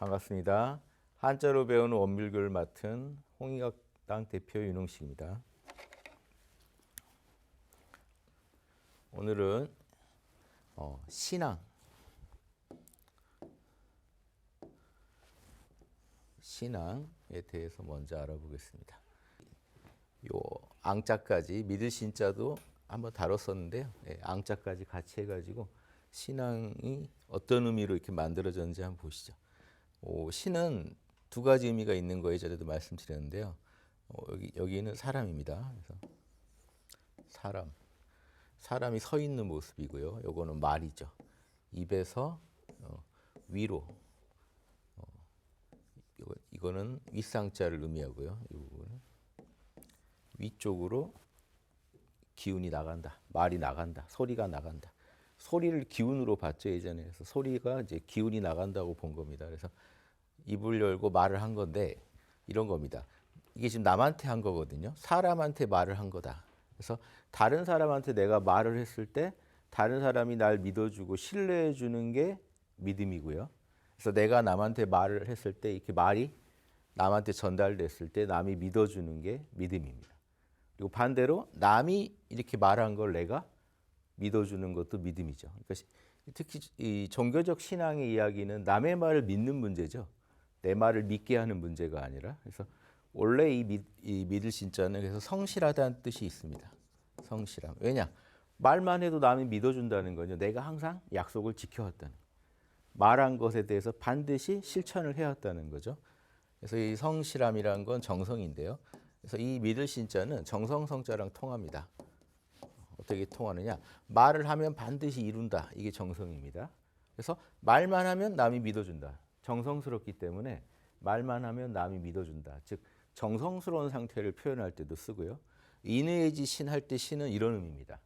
반갑습니다. 한자로 배우는 원밀교를 맡은 홍익학당 대표 윤홍식입니다. 오늘은 신앙에 대해서 먼저 알아보겠습니다. 요 앙자까지 믿을 신자도 한번 다뤘었는데요. 앙자까지 같이 해가지고 신앙이 어떤 의미로 이렇게 만들어졌는지 한번 보시죠. 신은 두 가지 의미가 있는 거예요. 전에도 말씀드렸는데요. 여기는 사람입니다. 그래서 사람이 서 있는 모습이고요. 요거는 말이죠. 입에서 위로. 이거는 윗상자를 의미하고요. 이 부분은 위쪽으로 기운이 나간다. 말이 나간다. 소리가 나간다. 소리를 기운으로 봤죠, 예전에. 그래서 소리가 이제 기운이 나간다고 본 겁니다. 그래서 입을 열고 말을 한 건데 이런 겁니다. 이게 지금 남한테 한 거거든요. 사람한테 말을 한 거다. 그래서 다른 사람한테 내가 말을 했을 때 다른 사람이 날 믿어주고 신뢰해 주는 게 믿음이고요. 그래서 내가 남한테 말을 했을 때 이렇게 말이 남한테 전달됐을 때 남이 믿어주는 게 믿음입니다. 그리고 반대로 남이 이렇게 말한 걸 내가 믿어주는 것도 믿음이죠. 그러니까 특히 이 종교적 신앙의 이야기는 남의 말을 믿는 문제죠. 내 말을 믿게 하는 문제가 아니라. 그래서 원래 이 믿을 신자는 그래서 성실하다는 뜻이 있습니다. 성실함. 왜냐? 말만 해도 남이 믿어준다는 거죠. 내가 항상 약속을 지켜왔다는 거. 말한 것에 대해서 반드시 실천을 해왔다는 거죠. 그래서 이 성실함이란 건 정성인데요. 그래서 이 믿을 신자는 정성성자랑 통합니다. 어떻게 통하느냐? 말을 하면 반드시 이룬다. 이게 정성입니다. 그래서 말만 하면 남이 믿어준다. 정성스럽기 때문에 말만 하면 남이 믿어준다. 즉 정성스러운 상태를 표현할 때도 쓰고요. 인의예지 신 할 때 신은 이런 의미입니다.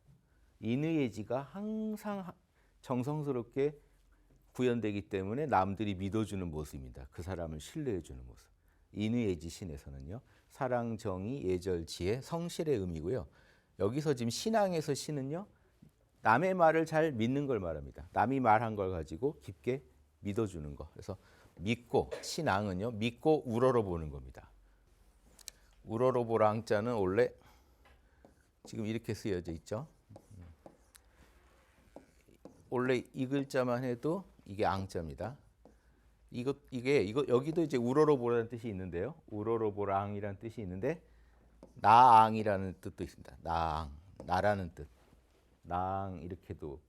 인의예지가 항상 정성스럽게 구현되기 때문에 남들이 믿어주는 모습입니다. 그 사람을 신뢰해주는 모습. 인의예지 신에서는요. 사랑, 정의, 예절, 지혜, 성실의 의미고요. 여기서 지금 신앙에서 신은요. 남의 말을 잘 믿는 걸 말합니다. 남이 말한 걸 가지고 깊게 믿어주는 거. 그래서 믿고, 신앙은요. 믿고 우러러보는 겁니다. 우러러보라 앙자는 원래 지금 이렇게 쓰여져 있죠. 원래 이 글자만 해도 이게 앙자입니다. 이게 여기도 이제 우러러보라는 뜻이 있는데요. 우러러보랑이라는 뜻이 있는데 나앙이라는 뜻도 있습니다. 나앙, 나라는 뜻. 나앙 이렇게도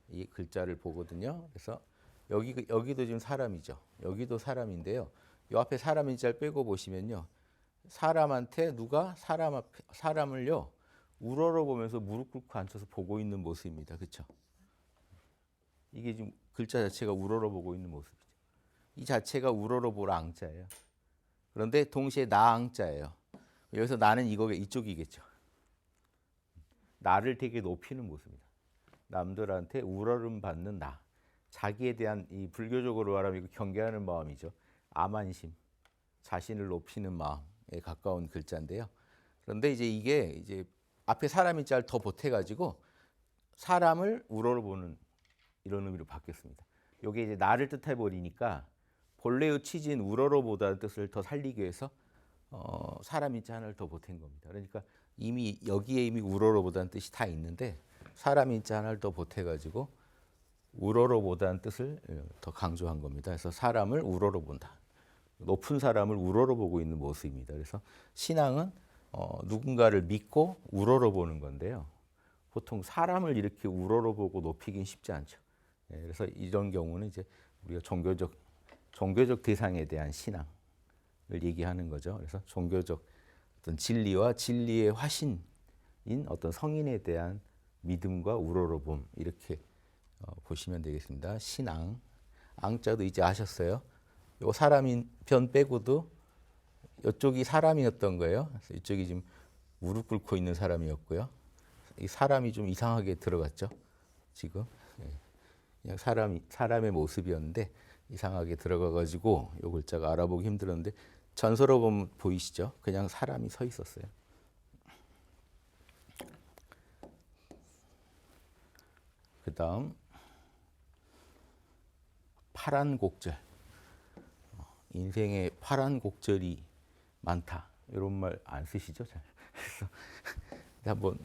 이 글자를 보거든요. 그래서 여기도 지금 사람이죠. 여기도 사람인데요. 이 앞에 사람인 자를 빼고 보시면요. 사람한테 누가 사람을요 우러러보면서 무릎 꿇고 앉혀서 보고 있는 모습입니다. 그렇죠? 이게 지금 글자 자체가 우러러보고 있는 모습이죠. 이 자체가 우러러보라 앙자예요. 그런데 동시에 나앙자예요. 여기서 나는 이쪽이겠죠. 나를 되게 높이는 모습입니다. 남들한테 우러름 받는 나. 자기에 대한 이 불교적으로 말하면 이거 경계하는 마음이죠. 아만심, 자신을 높이는 마음에 가까운 글자인데요. 그런데 이게 이제 앞에 사람인 자를 더 보태가지고 사람을 우러러보는 이런 의미로 바뀌었습니다. 이게 이제 나를 뜻해 버리니까 본래의 취지인 우러러보다는 뜻을 더 살리기 위해서 사람인 자 하나를 더 보탠 겁니다. 그러니까 여기에 이미 우러러보다는 뜻이 다 있는데 사람인 자 하나를 더 보태가지고 우러러보다는 뜻을 더 강조한 겁니다. 그래서 사람을 우러러본다. 높은 사람을 우러러보고 있는 모습입니다. 그래서 신앙은 누군가를 믿고 우러러보는 건데요. 보통 사람을 이렇게 우러러보고 높이긴 쉽지 않죠. 그래서 이런 경우는 이제 우리가 종교적 대상에 대한 신앙을 얘기하는 거죠. 그래서 종교적 어떤 진리와 진리의 화신인 어떤 성인에 대한 믿음과 우러러봄 이렇게 보시면 되겠습니다. 신앙, 앙자도 이제 아셨어요. 요 사람인 편 빼고도 이쪽이 사람이었던 거예요. 그래서 이쪽이 지금 무릎 꿇고 있는 사람이었고요. 이 사람이 좀 이상하게 들어갔죠. 지금 그냥 사람의 모습이었는데 이상하게 들어가가지고 요 글자가 알아보기 힘들었는데 전서로 보면 보이시죠? 그냥 사람이 서 있었어요. 그 다음 파란 곡절. 인생에 파란 곡절이 많다. 이런 말 안 쓰시죠? 잘. 그래서 한번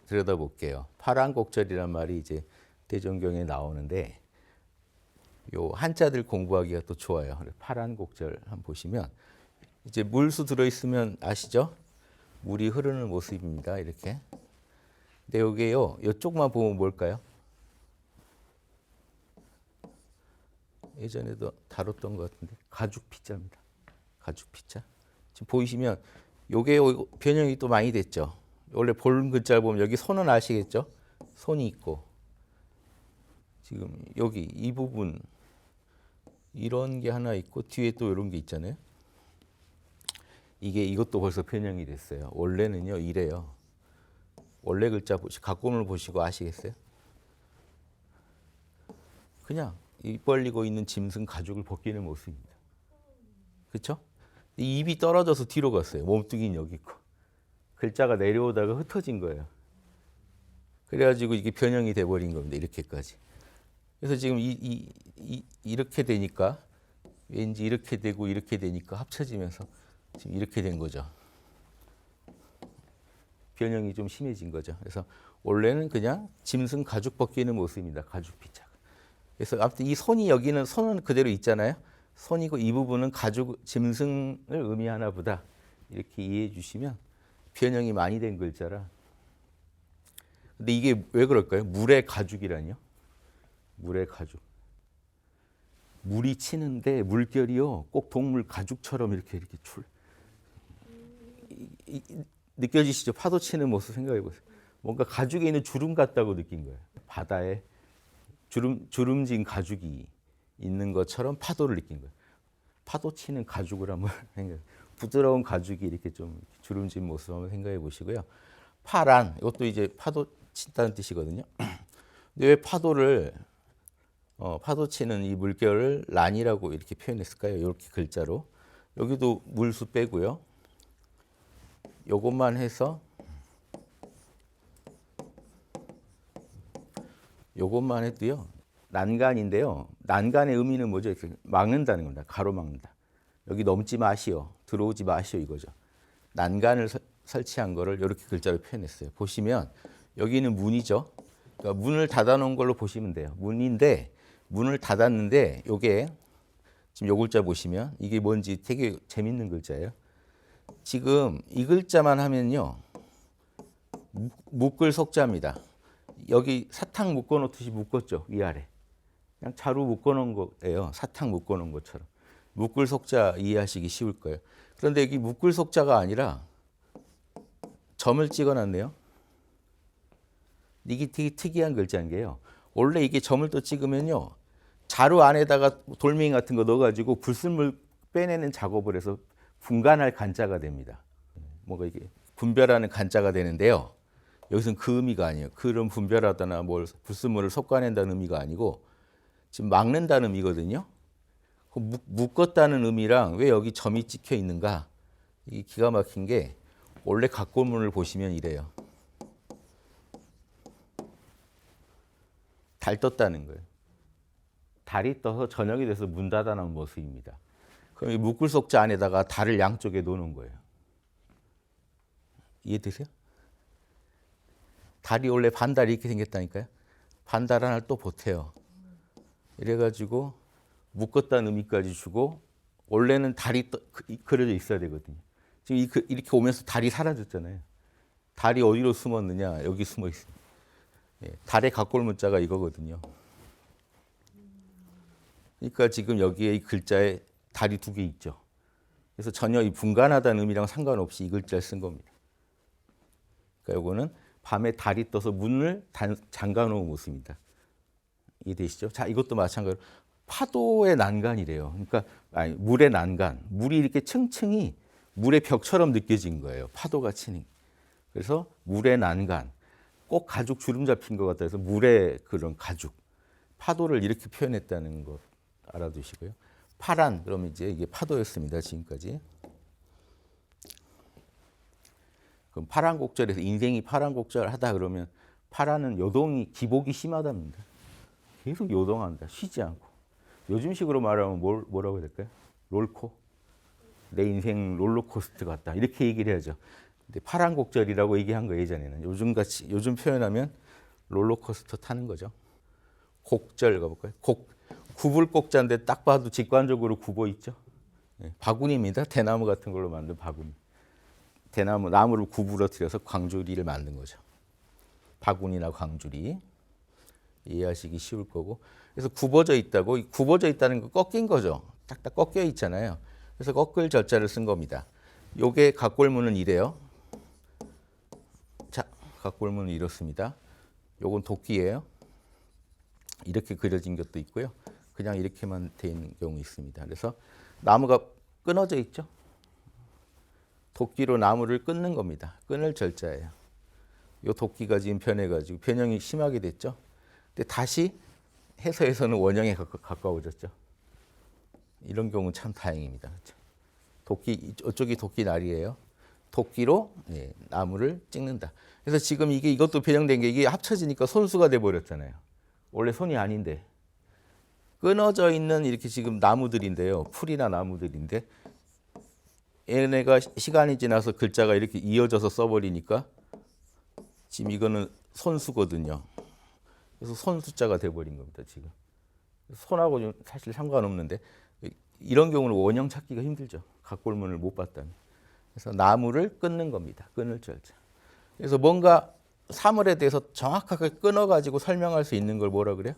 들여다볼게요. 파란 곡절이란 말이 이제 대종경에 나오는데 요 한자들 공부하기가 또 좋아요. 파란 곡절 한번 보시면 이제 물수 들어있으면 아시죠? 물이 흐르는 모습입니다. 이렇게. 근데 여기요, 이쪽만 보면 뭘까요? 예전에도 다뤘던 것 같은데 가죽 피자입니다. 가죽 피자. 지금 보이시면 요게 변형이 또 많이 됐죠. 원래 본 글자를 보면 여기 손은 아시겠죠? 손이 있고 지금 여기 이 부분 이런 게 하나 있고 뒤에 또 이런 게 있잖아요. 이것도 벌써 변형이 됐어요. 원래는요 이래요. 원래 글자 각본을 보시고 아시겠어요? 그냥 입 벌리고 있는 짐승 가죽을 벗기는 모습입니다. 그렇죠? 입이 떨어져서 뒤로 갔어요. 몸뚱이는 여기 있고 글자가 내려오다가 흩어진 거예요. 그래가지고 이게 변형이 돼버린 겁니다. 이렇게까지. 그래서 지금 이렇게 되니까 왠지 이렇게 되고 이렇게 되니까 합쳐지면서 지금 이렇게 된 거죠. 변형이 좀 심해진 거죠. 그래서 원래는 그냥 짐승 가죽 벗기는 모습입니다. 가죽 피자. 그래서 아무튼 이 손이 여기는 손은 그대로 있잖아요. 손이고 이 부분은 가죽 짐승을 의미하나 보다. 이렇게 이해해 주시면 변형이 많이 된 글자라. 근데 이게 왜 그럴까요? 물의 가죽이라니요? 물의 가죽. 물이 치는데 물결이요. 꼭 동물 가죽처럼 이렇게 느껴지시죠? 파도 치는 모습 생각해 보세요. 뭔가 가죽에 있는 주름 같다고 느낀 거예요. 바다에 주름진 가죽이 있는 것처럼 파도를 느낀 거예요. 파도 치는 가죽을 한번 생각해. 부드러운 가죽이 이렇게 좀 주름진 모습 한번 생각해 보시고요. 파란, 이것도 이제 파도 친다는 뜻이거든요. 근데 왜 파도 치는 이 물결을 란이라고 이렇게 표현했을까요? 이렇게 글자로. 여기도 물수 빼고요. 요것만 해서 요것만 해도요. 난간인데요. 난간의 의미는 뭐죠? 이렇게 막는다는 겁니다. 가로막는다. 여기 넘지 마시오. 들어오지 마시오 이거죠. 난간을 설치한 거를 이렇게 글자로 표현했어요. 보시면 여기는 문이죠. 그러니까 문을 닫아 놓은 걸로 보시면 돼요. 문인데 문을 닫았는데 요게 지금 요 글자 보시면 이게 뭔지 되게 재밌는 글자예요. 지금 이 글자만 하면요. 묶을 속자입니다. 여기 사탕 묶어 놓듯이 묶었죠. 위아래. 그냥 자루 묶어 놓은 거예요. 사탕 묶어 놓은 것처럼. 묶을 속자 이해하시기 쉬울 거예요. 그런데 여기 묶을 속자가 아니라 점을 찍어 놨네요. 이게 되게 특이한 글자인 게요. 원래 이게 점을 또 찍으면요. 자루 안에다가 돌멩이 같은 거 넣어가지고 불순물 빼내는 작업을 해서 분간할 간자가 됩니다. 뭔가 이게 분별하는 간자가 되는데요. 여기서는 그 의미가 아니에요. 그런 분별하거나 뭘 불순물을 솎아낸다는 의미가 아니고 지금 막는다는 의미거든요. 묶었다는 의미랑 왜 여기 점이 찍혀 있는가? 이 기가 막힌 게 원래 각본문을 보시면 이래요. 달 떴다는 거예요. 달이 떠서 저녁이 돼서 문 닫아놓은 모습입니다. 그럼 이 묶을 속자 안에다가 달을 양쪽에 놓는 거예요. 이해되세요? 달이 원래 반달이 이렇게 생겼다니까요. 반달 하나를 또 보태요. 이래가지고 묶었다는 의미까지 주고 원래는 달이 그려져 있어야 되거든요. 지금 이렇게 오면서 달이 사라졌잖아요. 달이 어디로 숨었느냐? 여기 숨어 있습니다. 달의 각골 문자가 이거거든요. 그러니까 지금 여기에 이 글자에 달이 두 개 있죠. 그래서 전혀 이 분간하다는 의미랑 상관없이 이 글자를 쓴 겁니다. 그러니까 이거는 밤에 달이 떠서 문을 잠가 놓은 모습입니다. 이해되시죠? 자, 이것도 마찬가지로 파도의 난간이래요. 그러니까 물의 난간, 물이 이렇게 층층이 물의 벽처럼 느껴진 거예요. 파도가 치는. 그래서 물의 난간, 꼭 가죽 주름 잡힌 것 같아서 물의 그런 가죽, 파도를 이렇게 표현했다는 것 알아두시고요. 파란, 그러면 이제 이게 파도였습니다. 지금까지. 그럼 파란 곡절에서 인생이 파란 곡절 하다 그러면 파란은 요동이 기복이 심하답니다. 계속 요동한다. 쉬지 않고. 요즘식으로 말하면 뭐라고 해야 될까요? 롤코. 내 인생 롤러코스터 같다. 이렇게 얘기를 해야죠. 근데 파란곡절이라고 얘기한 거예요, 예전에는. 요즘 표현하면 롤러코스터 타는 거죠. 곡절 가볼까요? 구불곡자인데 딱 봐도 직관적으로 굽어 있죠. 바구니입니다. 대나무 같은 걸로 만든 바구니. 나무를 구부러뜨려서 광주리를 만든 거죠. 바구니나 광주리. 이해하시기 쉬울 거고. 그래서 굽어져 있다고, 굽어져 있다는 거 꺾인 거죠. 딱딱 꺾여 있잖아요. 그래서 꺾을 절자를 쓴 겁니다. 요게 각골문은 이래요. 자, 각골문은 이렇습니다. 요건 도끼예요. 이렇게 그려진 것도 있고요. 그냥 이렇게만 돼 있는 경우 있습니다. 그래서 나무가 끊어져 있죠. 도끼로 나무를 끊는 겁니다. 끊을 절자예요. 요 도끼가 지금 변해가지고 변형이 심하게 됐죠. 근데 다시 해서에서는 원형에 가까워졌죠. 이런 경우는 참 다행입니다. 도끼, 이쪽이 도끼 날이에요. 도끼로 나무를 찍는다. 그래서 지금 이것도 변형된 게 이게 합쳐지니까 손수가 돼 버렸잖아요. 원래 손이 아닌데 끊어져 있는 이렇게 지금 나무들인데요. 풀이나 나무들인데 얘네가 시간이 지나서 글자가 이렇게 이어져서 써버리니까 지금 이거는 손수거든요. 그래서 손수자가 돼버린 겁니다. 지금 손하고 좀 사실 상관없는데 이런 경우는 원형 찾기가 힘들죠. 각골문을 못 봤다면. 그래서 나무를 끊는 겁니다. 끊을 절자. 그래서 뭔가 사물에 대해서 정확하게 끊어가지고 설명할 수 있는 걸 뭐라 그래요?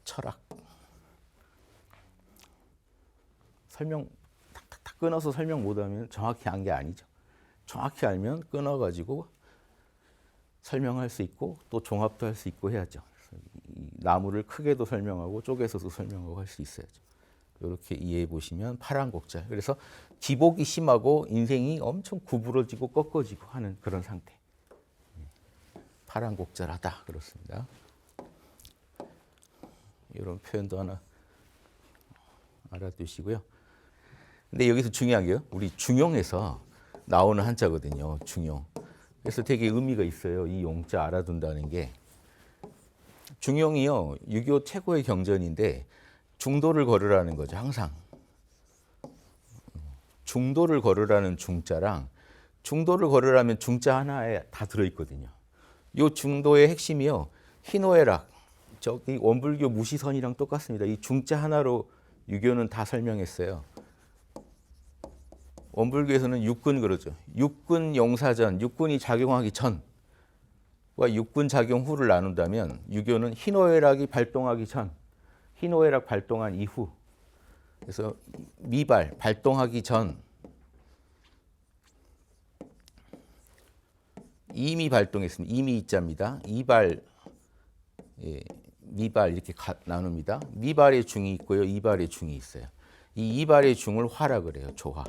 철학. 설명 탁탁탁 끊어서 설명 못하면 정확히 한 게 아니죠. 정확히 알면 끊어가지고 설명할 수 있고 또 종합도 할 수 있고 해야죠. 이 나무를 크게도 설명하고 쪼개서도 설명하고 할 수 있어야죠. 이렇게 이해해 보시면 파란곡절. 그래서 기복이 심하고 인생이 엄청 구부러지고 꺾어지고 하는 그런 상태. 파란곡절하다 그렇습니다. 이런 표현도 하나 알아두시고요. 근데 여기서 중요한 게요. 우리 중용에서 나오는 한자거든요. 중용. 그래서 되게 의미가 있어요. 이 용자 알아둔다는 게. 중용이요. 유교 최고의 경전인데 중도를 걸으라는 거죠. 항상. 중도를 걸으라는 중자랑 중도를 걸으라면 중자 하나에 다 들어있거든요. 이 중도의 핵심이요. 희노애락. 저기 원불교 무시선이랑 똑같습니다. 이 중자 하나로 유교는 다 설명했어요. 원불교에서는 육군 그러죠. 육군 용사전, 육군이 작용하기 전과 육군 작용 후를 나눈다면 유교는 희노애락이 발동하기 전, 희노애락 발동한 이후. 그래서 미발, 발동하기 전, 이미 발동했습니다. 이미 이자입니다. 이발, 미발 이렇게 나눕니다. 미발의 중이 있고요. 이발의 중이 있어요. 이 이발의 중을 화라 그래요. 조화.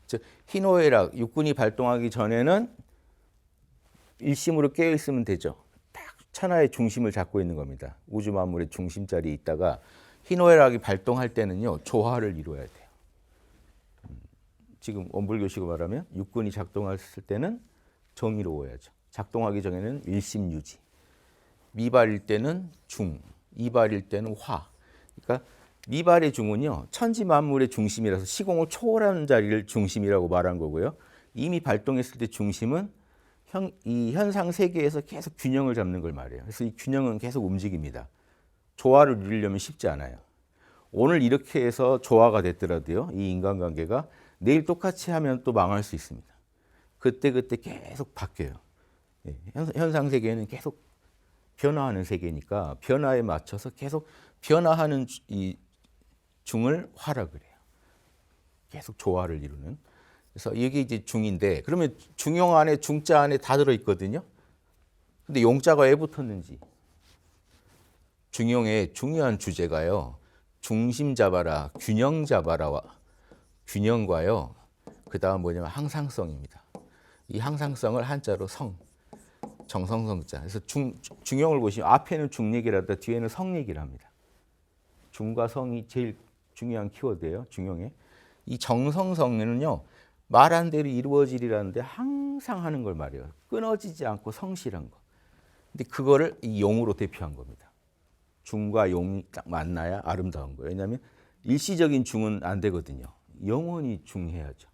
즉 희노애락, 육군이 발동하기 전에는 일심으로 깨어 있으면 되죠. 딱 천하의 중심을 잡고 있는 겁니다. 우주 만물의 중심 자리에 있다가 희노애락이 발동할 때는요. 조화를 이루어야 돼요. 지금 원불교식으로 말하면 육군이 작동했을 때는 정의로워야죠. 작동하기 전에는 일심유지. 미발일 때는 중, 이발일 때는 화. 그러니까 미발의 중은요. 천지 만물의 중심이라서 시공을 초월하는 자리를 중심이라고 말한 거고요. 이미 발동했을 때 중심은 이 현상 세계에서 계속 균형을 잡는 걸 말해요. 그래서 이 균형은 계속 움직입니다. 조화를 누리려면 쉽지 않아요. 오늘 이렇게 해서 조화가 됐더라도요. 이 인간관계가 내일 똑같이 하면 또 망할 수 있습니다. 그때그때 계속 바뀌어요. 현상 세계는 계속 변화하는 세계니까 변화에 맞춰서 계속 변화하는 이 중을 화라 그래요. 계속 조화를 이루는. 그래서 이게 이제 중인데 그러면 중용 안에 중자 안에 다 들어있거든요. 근데 용자가 왜 붙었는지. 중용의 중요한 주제가요. 중심 잡아라, 균형 잡아라와 균형과요. 그 다음 뭐냐면 항상성입니다. 이 항상성을 한자로 성, 정성성자. 그래서 중용을 보시면 앞에는 중 얘기를 하다 뒤에는 성 얘기를 합니다. 중과 성이 제일 중요한 키워드예요. 중용에. 이 정성성에는요. 말한 대로 이루어지리라는데 항상 하는 걸 말해요. 끊어지지 않고 성실한 거. 근데 그거를 이 용으로 대표한 겁니다. 중과 용이 딱 만나야 아름다운 거예요. 왜냐하면 일시적인 중은 안 되거든요. 영원히 중해야죠.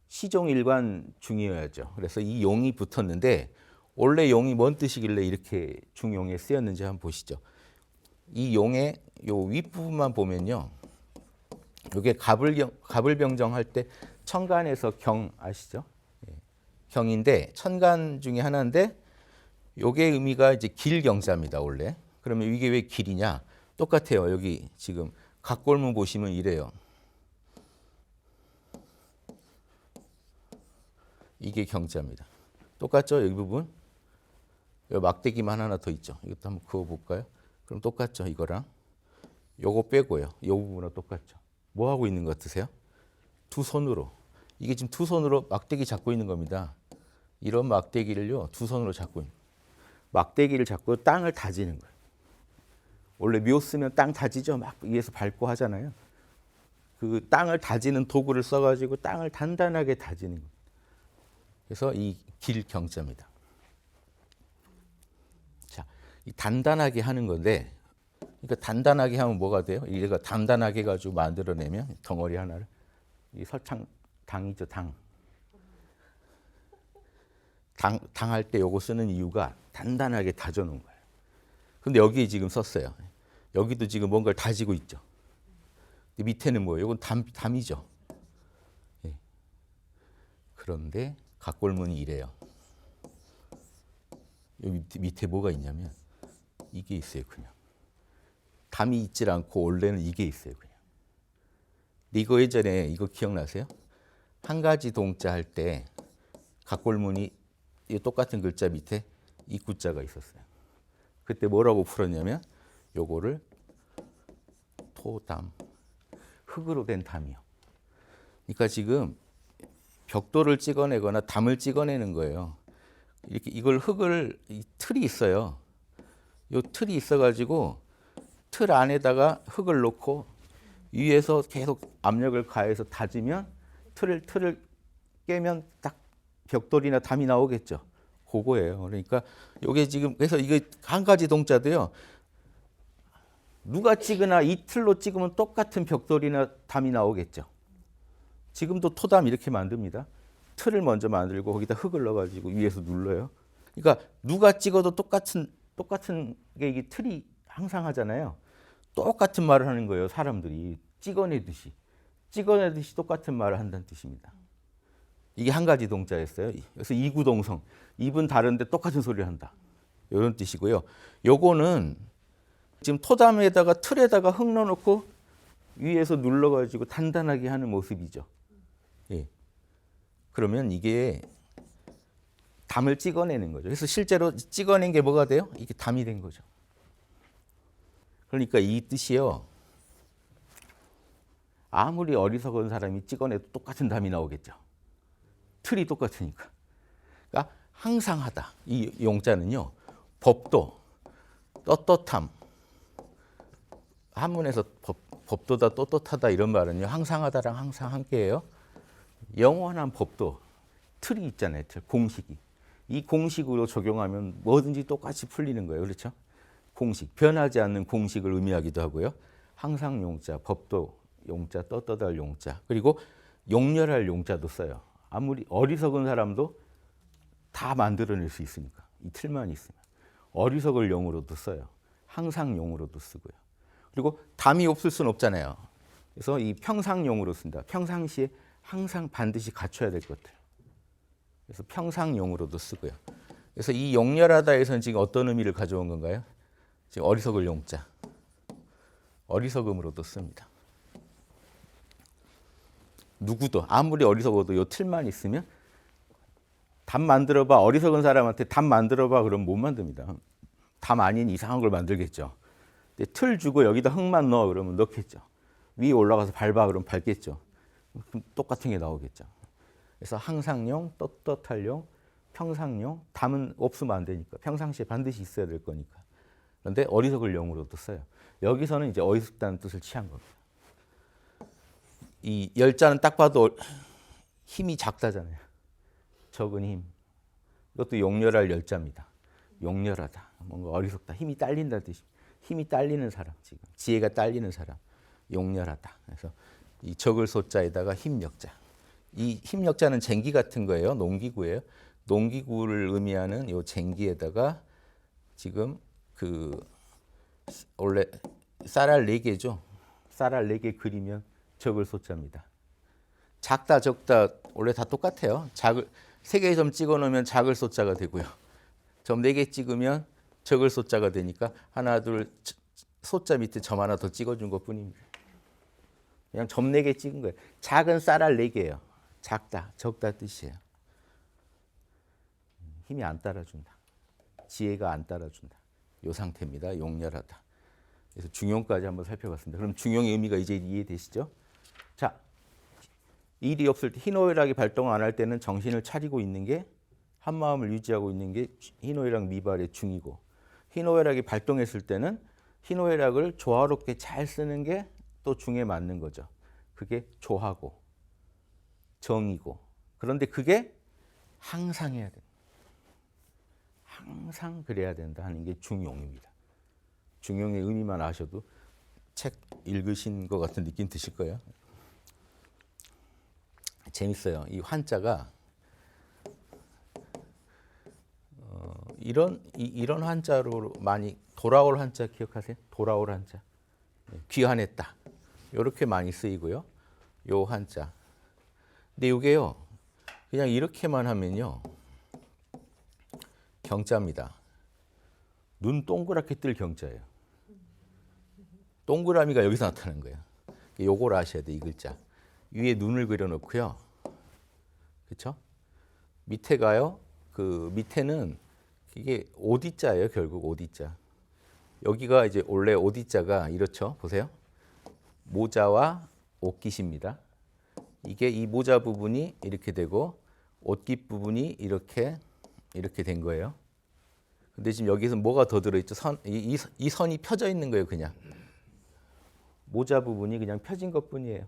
시종일관 중이어야죠. 그래서 이 용이 붙었는데 원래 용이 뭔 뜻이길래 이렇게 중용에 쓰였는지 한번 보시죠. 이 용의 요 윗부분만 보면요. 이게 가불병정 할 때 천간에서 경 아시죠? 경인데 천간 중에 하나인데 요게 의미가 이제 길경자입니다, 원래. 그러면 이게 왜 길이냐? 똑같아요. 여기 지금 각골문 보시면 이래요. 이게 경자입니다. 똑같죠? 여기 부분. 여기 막대기만 하나 더 있죠. 이것도 한번 그어 볼까요? 그럼 똑같죠, 이거랑. 요거 빼고요. 요 부분은 똑같죠. 뭐 하고 있는 것 같으세요? 두 손으로. 이게 지금 두 손으로 막대기 잡고 있는 겁니다. 이런 막대기를요, 두 손으로 잡고 있는 거예요. 막대기를 잡고 땅을 다지는 거예요. 원래 묘 쓰면 땅 다지죠. 막 위에서 밟고 하잖아요. 그 땅을 다지는 도구를 써가지고 땅을 단단하게 다지는 거예요. 그래서 이 길경자입니다. 자, 이 단단하게 하는 건데, 그러니까 단단하게 하면 뭐가 돼요? 이가 단단하게 가지고 만들어내면 덩어리 하나를 이 설탕 당이죠, 당. 당할 때 요거 쓰는 이유가 단단하게 다져놓은 거예요. 근데 여기에 지금 썼어요. 여기도 지금 뭔가를 다지고 있죠. 밑에는 뭐예요? 이건 담이죠. 예. 그런데 각골문이 이래요. 여기 밑에 뭐가 있냐면 이게 있어요, 그냥. 담이 있질 않고 원래는 이게 있어요, 그냥. 근데 이거 예전에 이거 기억나세요? 한 가지 동자 할 때 각골문이 이 똑같은 글자 밑에 이 구자가 있었어요. 그때 뭐라고 풀었냐면 요거를 토담, 흙으로 된 담이요. 그러니까 지금 벽돌을 찍어내거나 담을 찍어내는 거예요. 이렇게 이걸 흙을 이 틀이 있어요. 요 틀이 있어가지고 틀 안에다가 흙을 놓고 위에서 계속 압력을 가해서 다지면 틀을 깨면 딱 벽돌이나 담이 나오겠죠. 그거예요. 그러니까 요게 지금 그래서 이게 한 가지 동자도요. 누가 찍으나 이 틀로 찍으면 똑같은 벽돌이나 담이 나오겠죠. 지금도 토담 이렇게 만듭니다. 틀을 먼저 만들고 거기다 흙을 넣어가지고 위에서 눌러요. 그러니까 누가 찍어도 똑같은 게 이게 틀이 항상 하잖아요. 똑같은 말을 하는 거예요. 사람들이 찍어내듯이 똑같은 말을 한다는 뜻입니다. 이게 한 가지 동자였어요. 그래서 이구동성. 입은 다른데 똑같은 소리를 한다. 이런 뜻이고요. 요거는 지금 토담에다가 틀에다가 흙 넣어놓고 위에서 눌러가지고 단단하게 하는 모습이죠. 예. 그러면 이게 담을 찍어내는 거죠. 그래서 실제로 찍어낸 게 뭐가 돼요? 이게 담이 된 거죠. 그러니까 이 뜻이요. 아무리 어리석은 사람이 찍어내도 똑같은 담이 나오겠죠. 틀이 똑같으니까. 그러니까 항상 하다. 이 용자는요. 법도, 떳떳함. 한문에서 법도다, 떳떳하다 이런 말은요. 항상 하다랑 항상 함께해요. 영원한 법도, 틀이 있잖아요. 틀, 공식이. 이 공식으로 적용하면 뭐든지 똑같이 풀리는 거예요. 그렇죠? 공식, 변하지 않는 공식을 의미하기도 하고요. 항상 용자, 법도 용자, 떳떳할 용자. 그리고 용렬할 용자도 써요. 아무리 어리석은 사람도 다 만들어낼 수 있으니까. 이 틀만 있으면. 어리석을 용으로도 써요. 항상 용으로도 쓰고요. 그리고 담이 없을 수는 없잖아요. 그래서 이 평상용으로 쓴다. 평상시에 항상 반드시 갖춰야 될 것들. 그래서 평상용으로도 쓰고요. 그래서 이 용렬하다에서는 지금 어떤 의미를 가져온 건가요? 지금 어리석을 용자. 어리석음으로도 씁니다. 누구도 아무리 어리석어도 이 틀만 있으면 담 만들어봐. 어리석은 사람한테 담 만들어봐. 그러면 못 만듭니다. 담 아닌 이상한 걸 만들겠죠. 근데 틀 주고 여기다 흙만 넣어. 그러면 넣겠죠. 위에 올라가서 밟아. 그러면 밟겠죠. 그럼 똑같은 게 나오겠죠. 그래서 항상용, 떳떳할용, 평상용, 담은 없으면 안 되니까. 평상시에 반드시 있어야 될 거니까. 그런데 어리석을 용으로도 써요. 여기서는 이제 어리석다는 뜻을 취한 겁니다. 이 열자는 딱 봐도 힘이 작다잖아요. 적은 힘. 이것도 용렬할 열자입니다. 용렬하다. 뭔가 어리석다. 힘이 딸린다는 뜻입니다. 힘이 딸리는 사람, 지금. 지혜가 딸리는 사람. 용렬하다. 그래서 이 적을 소자에다가 힘력자. 이 힘력자는 쟁기 같은 거예요. 농기구예요. 농기구를 의미하는 요 쟁기에다가 지금 그 원래 쌀알 4개죠. 쌀알 4개 그리면 적을 소자입니다. 작다 적다 원래 다 똑같아요. 작을 3개의 점 찍어 놓으면 작을 소자가 되고요. 점 4개 찍으면 적을 소자가 되니까 하나 둘 소자 밑에 점 하나 더 찍어준 것뿐입니다. 그냥 점 4개 찍은 거예요. 작은 쌀알 4개예요. 작다 적다 뜻이에요. 힘이 안 따라준다. 지혜가 안 따라준다. 이 상태입니다. 용렬하다. 그래서 중용까지 한번 살펴봤습니다. 그럼 중용의 의미가 이제 이해되시죠? 자, 일이 없을 때 희노애락이 발동을 안 할 때는 정신을 차리고 있는 게 한마음을 유지하고 있는 게 희노애락 미발의 중이고 희노애락이 발동했을 때는 희노애락을 조화롭게 잘 쓰는 게 또 중에 맞는 거죠. 그게 조하고 정이고 그런데 그게 항상 해야 돼. 항상 그래야 된다 하는 게 중용입니다. 중용의 의미만 아셔도 책 읽으신 것 같은 느낌 드실 거예요. 재밌어요. 이 한자가 이런 한자로 많이 돌아올 한자 기억하세요? 돌아올 한자. 귀환했다. 이렇게 많이 쓰이고요. 요 한자. 근데 이게요. 그냥 이렇게만 하면요. 경자입니다. 눈 동그랗게 뜰 경자예요. 동그라미가 여기서 나타나는 거예요. 요걸 아셔야 돼, 이 글자. 위에 눈을 그려놓고요. 그렇죠? 밑에가요. 그 밑에는 이게 오디자예요. 결국 오디자. 여기가 이제 원래 오디자가 이렇죠. 보세요. 모자와 옷깃입니다. 이게 이 모자 부분이 이렇게 되고 옷깃 부분이 이렇게 된 거예요. 근데 지금 여기서 뭐가 더 들어있죠? 이 선이 펴져 있는 거예요. 그냥 모자 부분이 그냥 펴진 것뿐이에요.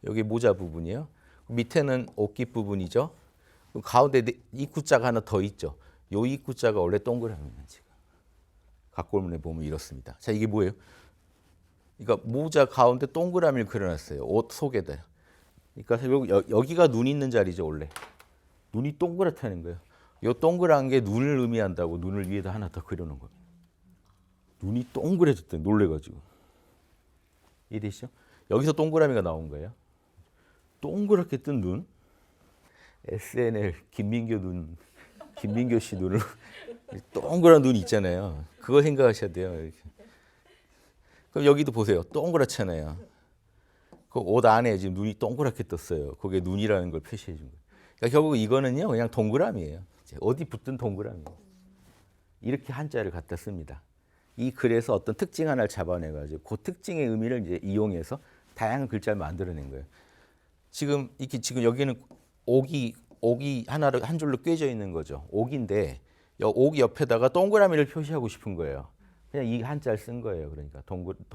여기 모자 부분이에요. 밑에는 옷깃 부분이죠. 가운데 입구자가 하나 더 있죠. 요 입구자가 원래 동그라미예요. 지금 각골문에 보면 이렇습니다. 자, 이게 뭐예요? 그러니까 모자 가운데 동그라미를 그려놨어요. 옷 속에다. 그러니까 여기가 눈 있는 자리죠. 원래 눈이 동그랗다는 거예요. 요 동그란 게 눈을 의미한다고 눈을 위에다 하나 더 그려놓은 겁니다. 눈이 동그래졌대. 놀래가지고. 이해되시죠? 여기서 동그라미가 나온 거예요. 동그랗게 뜬 눈. SNL 김민교 씨 눈을 동그란 눈 있잖아요. 그거 생각하셔야 돼요. 이렇게. 그럼 여기도 보세요. 동그랗잖아요. 그 옷 안에 지금 눈이 동그랗게 떴어요. 그게 눈이라는 걸 표시해 준 거예요. 그러니까 결국 이거는요. 그냥 동그라미예요. 어디 붙든 동그라미예요. 이렇게 한자를 갖다 씁니다. 이 글에서 어떤 특징 하나를 잡아내가지고 그 특징의 의미를 이제 이용해서 다양한 글자를 만들어낸 거예요. 지금 여기는 옥이 하나로 한 줄로 꿰져 있는 거죠. 옥인데 옥 옆에다가 동그라미를 표시하고 싶은 거예요. 그냥 이 한자를 쓴 거예요. 그러니까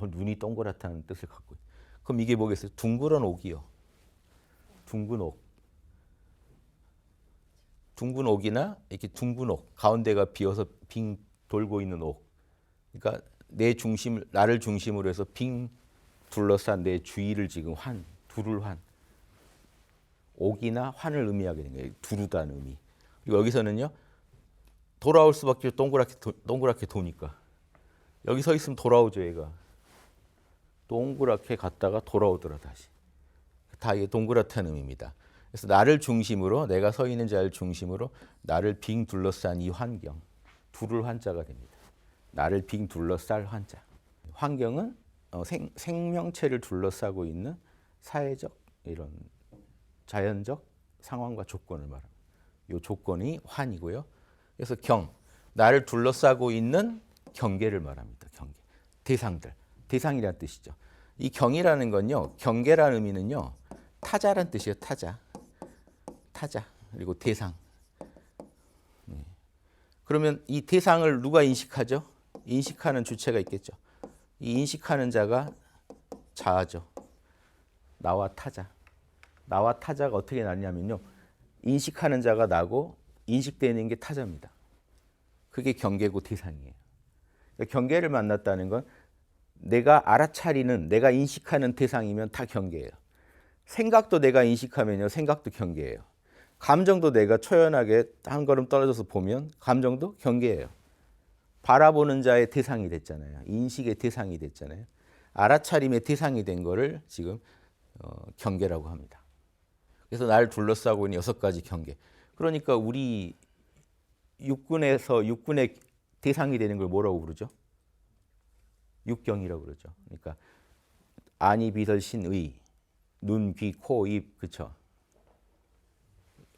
눈이 동그랗다는 뜻을 갖고. 그럼 이게 뭐겠어요? 둥그런 옥이요. 둥근 옥. 둥근 옥이나 이렇게 둥근 옥. 가운데가 비어서 빙 돌고 있는 옥. 그러니까 나를 중심으로 해서 빙 둘러싼 내 주위를 지금 두를 환. 옥이나 환을 의미하게 된 거예요. 두르다는 의미. 그리고 여기서는요. 돌아올 수밖에 동그랗게 도니까. 여기 서 있으면 돌아오죠, 얘가. 동그랗게 갔다가 돌아오더라 다시. 다 이게 동그랗다는 의미입니다. 그래서 나를 중심으로 내가 서 있는 자를 중심으로 나를 빙 둘러싼 이 환경. 두를 환자가 됩니다. 나를 빙 둘러쌀 환자. 환경은 생명체를 둘러싸고 있는 사회적 이런 자연적 상황과 조건을 말합니다. 이 조건이 환이고요. 그래서 나를 둘러싸고 있는 경계를 말합니다. 경계. 대상들. 대상이라는 뜻이죠. 이 경이라는 건요. 경계라는 의미는요. 타자라는 뜻이에요. 타자. 그리고 대상. 그러면 이 대상을 누가 인식하죠? 인식하는 주체가 있겠죠. 이 인식하는 자가 자아죠. 나와 타자. 나와 타자가 어떻게 나냐면요. 인식하는 자가 나고 인식되는 게 타자입니다. 그게 경계고 대상이에요. 그러니까 경계를 만났다는 건 내가 알아차리는, 내가 인식하는 대상이면 다 경계예요. 생각도 내가 인식하면요, 생각도 경계예요. 감정도 내가 초연하게 한 걸음 떨어져서 보면 감정도 경계예요. 바라보는 자의 대상이 됐잖아요. 인식의 대상이 됐잖아요. 알아차림의 대상이 된 거를 지금 경계라고 합니다. 그래서 날 둘러싸고 있는 6가지 경계. 그러니까 우리 육군의 대상이 되는 걸 뭐라고 부르죠? 육경이라고 그러죠. 그러니까 안이, 비설, 신의, 눈, 귀, 코, 입, 그렇죠.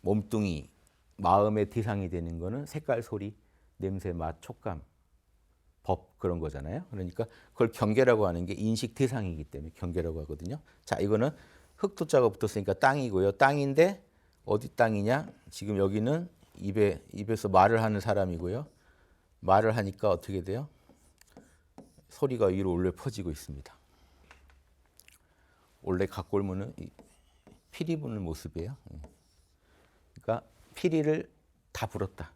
몸뚱이, 마음의 대상이 되는 거는 색깔, 소리, 냄새, 맛, 촉감, 법 그런 거잖아요. 그러니까 그걸 경계라고 하는 게 인식 대상이기 때문에 경계라고 하거든요. 자, 이거는 흙토자가 붙었으니까 땅이고요. 땅인데 어디 땅이냐? 지금 여기는 입에서 말을 하는 사람이고요. 말을 하니까 어떻게 돼요? 소리가 위로 올려 퍼지고 있습니다. 원래 각골문은 피리 부는 모습이에요. 그러니까 피리를 다 불었다.